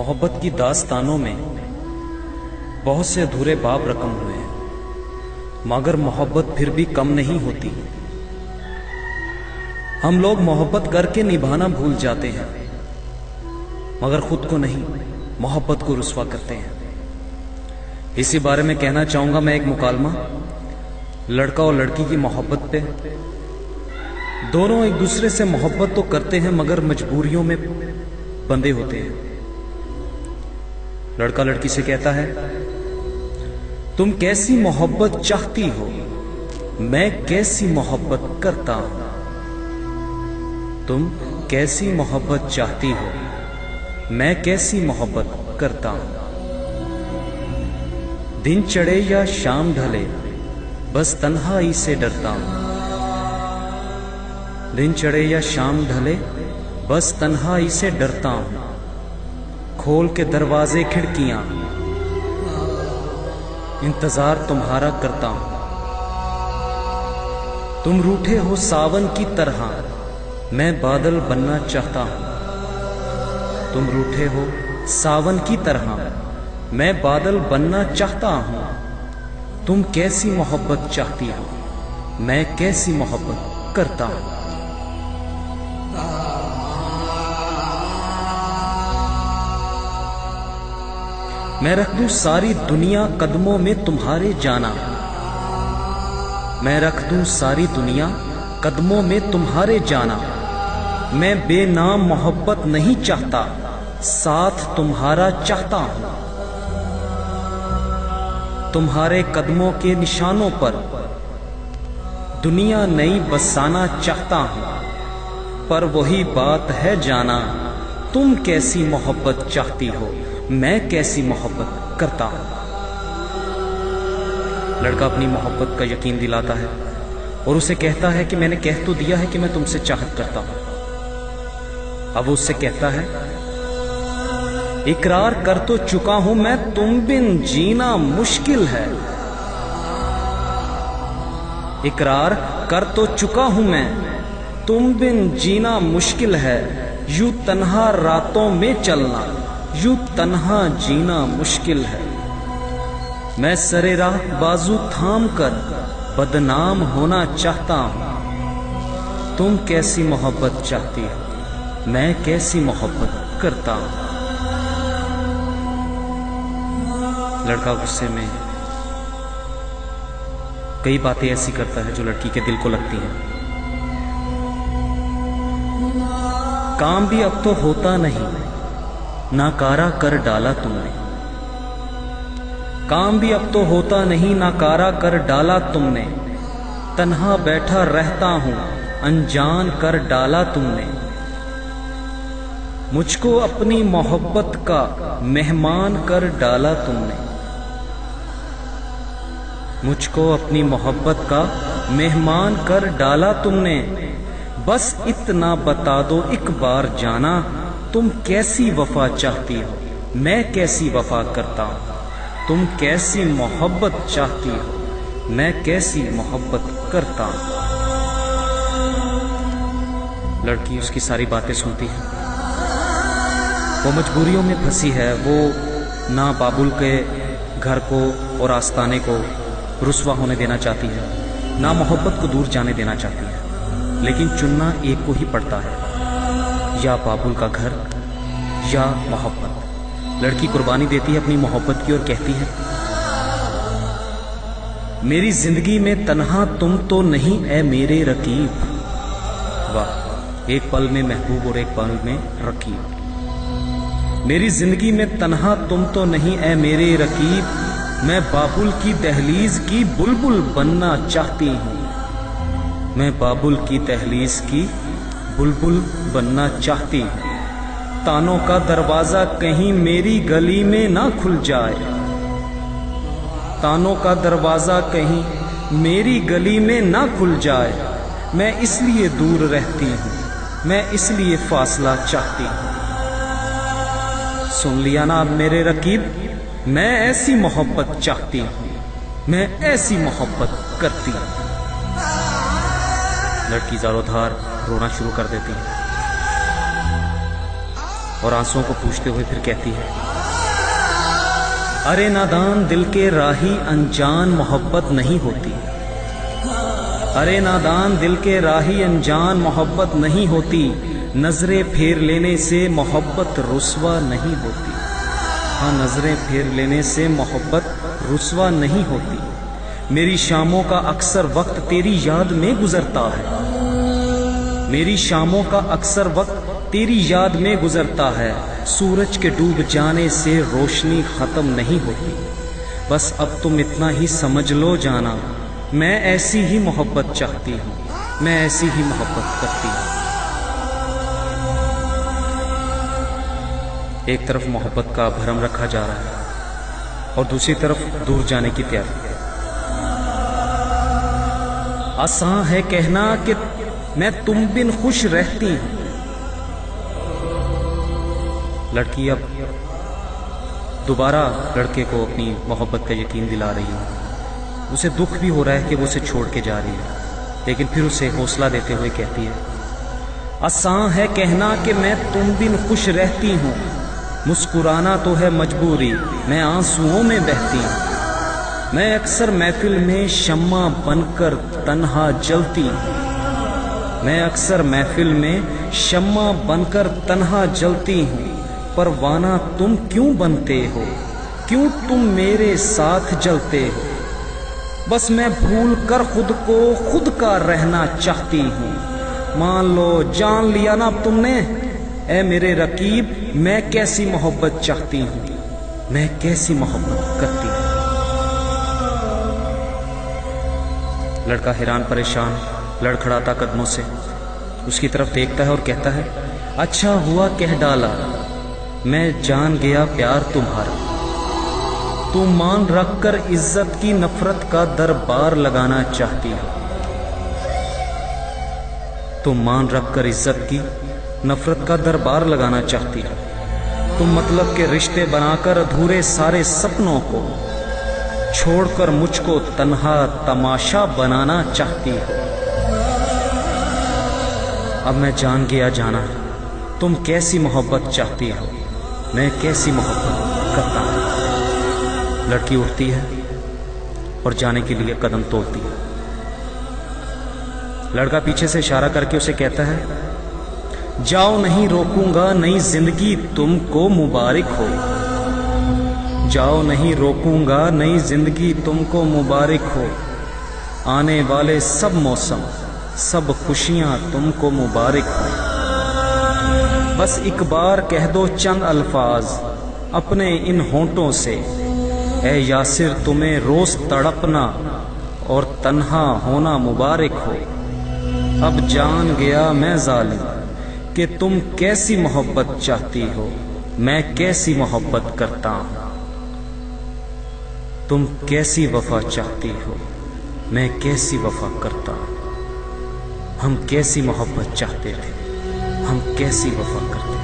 मोहब्बत की दास्तानों में बहुत से अधूरे बाब रकम हुए हैं, मगर मोहब्बत फिर भी कम नहीं होती। हम लोग मोहब्बत करके निभाना भूल जाते हैं, मगर खुद को नहीं, मोहब्बत को रुस्वा करते हैं। इसी बारे में कहना चाहूंगा मैं एक मुकालमा। लड़का और लड़की की मोहब्बत पे। दोनों एक दूसरे से मोहब्बत तो करते हैं, मगर मजबूरियों में बंधे होते हैं। लड़का लड़की से कहता है, तुम कैसी मोहब्बत चाहती हो, मैं कैसी मोहब्बत करता हूं। तुम कैसी मोहब्बत चाहती हो, मैं कैसी मोहब्बत करता हूं। दिन चढ़े या शाम ढले, बस तन्हाई से डरता हूं। दिन चढ़े या शाम ढले, बस तन्हाई से डरता हूं। खोल के दरवाजे खिड़कियां, इंतजार तुम्हारा करता हूं। तुम रूठे हो सावन की तरह, मैं बादल बनना चाहता हूं। तुम रूठे हो सावन की तरह, मैं बादल बनना चाहता हूं। तुम कैसी मोहब्बत चाहती हो, मैं कैसी मोहब्बत करता हूं। मैं रख दूं सारी दुनिया कदमों में तुम्हारे जाना। मैं रख दूं सारी दुनिया कदमों में तुम्हारे जाना। मैं बेनाम मोहब्बत नहीं चाहता, साथ तुम्हारा चाहता हूं। तुम्हारे कदमों के निशानों पर दुनिया नई बसाना चाहता हूं। पर वही बात है जाना, तुम कैसी मोहब्बत चाहती हो, मैं कैसी मोहब्बत करता हूं। लड़का अपनी मोहब्बत का यकीन दिलाता है और उसे कहता है कि मैंने कह तो दिया है कि मैं तुमसे चाहत करता हूं। अब वो उससे कहता है, इकरार कर तो चुका हूं मैं, तुम बिन जीना मुश्किल है। इकरार कर तो चुका हूं मैं, तुम बिन जीना मुश्किल है। यूं तन्हा रातों में चलना, यूं तन्हा जीना मुश्किल है। मैं सरे राह बाजू थाम कर बदनाम होना चाहता हूं। तुम कैसी मोहब्बत चाहती हो, मैं कैसी मोहब्बत करता हूं। लड़का गुस्से में कई बातें ऐसी करता है जो लड़की के दिल को लगती हैं। काम भी अब तो होता नहीं, नाकारा कर डाला तुमने। काम भी अब तो होता नहीं, नाकारा कर डाला तुमने। तन्हा बैठा रहता हूं, अनजान कर डाला तुमने। मुझको अपनी मोहब्बत का मेहमान कर डाला तुमने। मुझको अपनी मोहब्बत का मेहमान कर डाला तुमने। बस इतना बता दो एक बार जाना, तुम कैसी वफा चाहती हो, मैं कैसी वफा करता हूं। तुम कैसी मोहब्बत चाहती हो, मैं कैसी मोहब्बत करता हूं। लड़की उसकी सारी बातें सुनती है। वो मजबूरियों में फंसी है। वो ना बाबुल के घर को और आस्ताने को रुस्वा होने देना चाहती है, ना मोहब्बत को दूर जाने देना चाहती है, लेकिन चुनना एक को ही पड़ता है, या बाबुल का घर या मोहब्बत। लड़की कुर्बानी देती है अपनी मोहब्बत की और कहती है, मेरी जिंदगी में तन्हा तुम तो नहीं ऐ मेरे रकीब। वाह, एक पल में महबूब और एक पल में रकीब। मेरी जिंदगी में तन्हा तुम तो नहीं ऐ मेरे रकीब। मैं बाबुल की दहलीज की बुलबुल बनना चाहती हूं। मैं बाबुल की दहलीज की बुलबुल बनना चाहती हूं। तानों का दरवाजा कहीं मेरी गली में ना खुल जाए। तानों का दरवाजा कहीं मेरी गली में ना खुल जाए। मैं इसलिए दूर रहती हूं, मैं इसलिए फासला चाहती हूं। सुन लिया ना मेरे रकीब, मैं ऐसी मोहब्बत चाहती हूं, मैं ऐसी मोहब्बत करती हूं। लड़की ज़ारोधार रोना शुरू कर देती है। और आंसुओं को पूछते हुए फिर कहती है, अरे नादान दिल के राही अनजान मोहब्बत नहीं होती। अरे नादान दिल के राही अनजान मोहब्बत नहीं होती। नजरें फेर लेने से मोहब्बत रुस्वा नहीं होती। हाँ, नजरें फेर लेने से मोहब्बत रुस्वा नहीं होती। मेरी शामों का अक्सर वक्त तेरी याद में गुजरता है। मेरी शामों का अक्सर वक्त तेरी याद में गुजरता है। सूरज के डूब जाने से रोशनी खत्म नहीं होती। बस अब तुम इतना ही समझ लो जाना, मैं ऐसी ही मोहब्बत चाहती हूँ, मैं ऐसी ही मोहब्बत करती हूँ। एक तरफ मोहब्बत का भरम रखा जा रहा है और दूसरी तरफ दूर जाने की तैयारी है। आसान है कहना कि मैं तुम बिन खुश रहती हूं। लड़की अब दोबारा लड़के को अपनी मोहब्बत का यकीन दिला रही है। उसे दुख भी हो रहा है कि वो उसे छोड़ के जा रही है, लेकिन फिर उसे हौसला देते हुए कहती है, आसान है कहना कि मैं तुम बिन खुश रहती हूँ। मुस्कुराना तो है मजबूरी, मैं आंसुओं में बहती हूँ। मैं अक्सर महफिल में शम्मा बनकर तन्हा जलती हूँ। मैं अक्सर महफिल में शम्मा बनकर तन्हा जलती हूँ। परवाना तुम क्यों बनते हो, क्यों तुम मेरे साथ जलते हो। बस मैं भूल कर खुद को खुद का रहना चाहती हूँ। मान लो जान लिया ना अब तुमने, ऐ मेरे रकीब मैं कैसी मोहब्बत चाहती हूँ, मैं कैसी मोहब्बत करती हूँ। लड़का हैरान परेशान लड़खड़ाता कदमों से उसकी तरफ देखता है और कहता है, अच्छा हुआ कह डाला, मैं जान गया प्यार तुम्हारा। तुम मान रखकर इज्जत की नफरत का दरबार लगाना चाहती हो। तुम मान रखकर इज्जत की नफरत का दरबार लगाना चाहती हो। तुम मतलब के रिश्ते बनाकर अधूरे सारे सपनों को छोड़कर मुझको तन्हा तमाशा बनाना चाहती हो। अब मैं जान गया जाना तुम कैसी मोहब्बत चाहती हो, मैं कैसी मोहब्बत करता हूं। लड़की उठती है और जाने के लिए कदम तोड़ती है। लड़का पीछे से इशारा करके उसे कहता है, जाओ नहीं रोकूंगा नई जिंदगी तुमको मुबारक हो। जाओ नहीं रोकूंगा नई जिंदगी तुमको मुबारक हो। आने वाले सब मौसम सब खुशियां तुमको मुबारक हो। बस एक बार कह दो चंद अल्फाज अपने इन होंठों से, ऐ यासिर तुम्हें रोज तड़पना और तन्हा होना मुबारक हो। अब जान गया मैं जालिम कि तुम कैसी मोहब्बत चाहती हो, मैं कैसी मोहब्बत करता हूं। तुम कैसी वफा चाहती हो, मैं कैसी वफा करता हूं। हम कैसी मोहब्बत चाहते थे, हम कैसी वफा करते।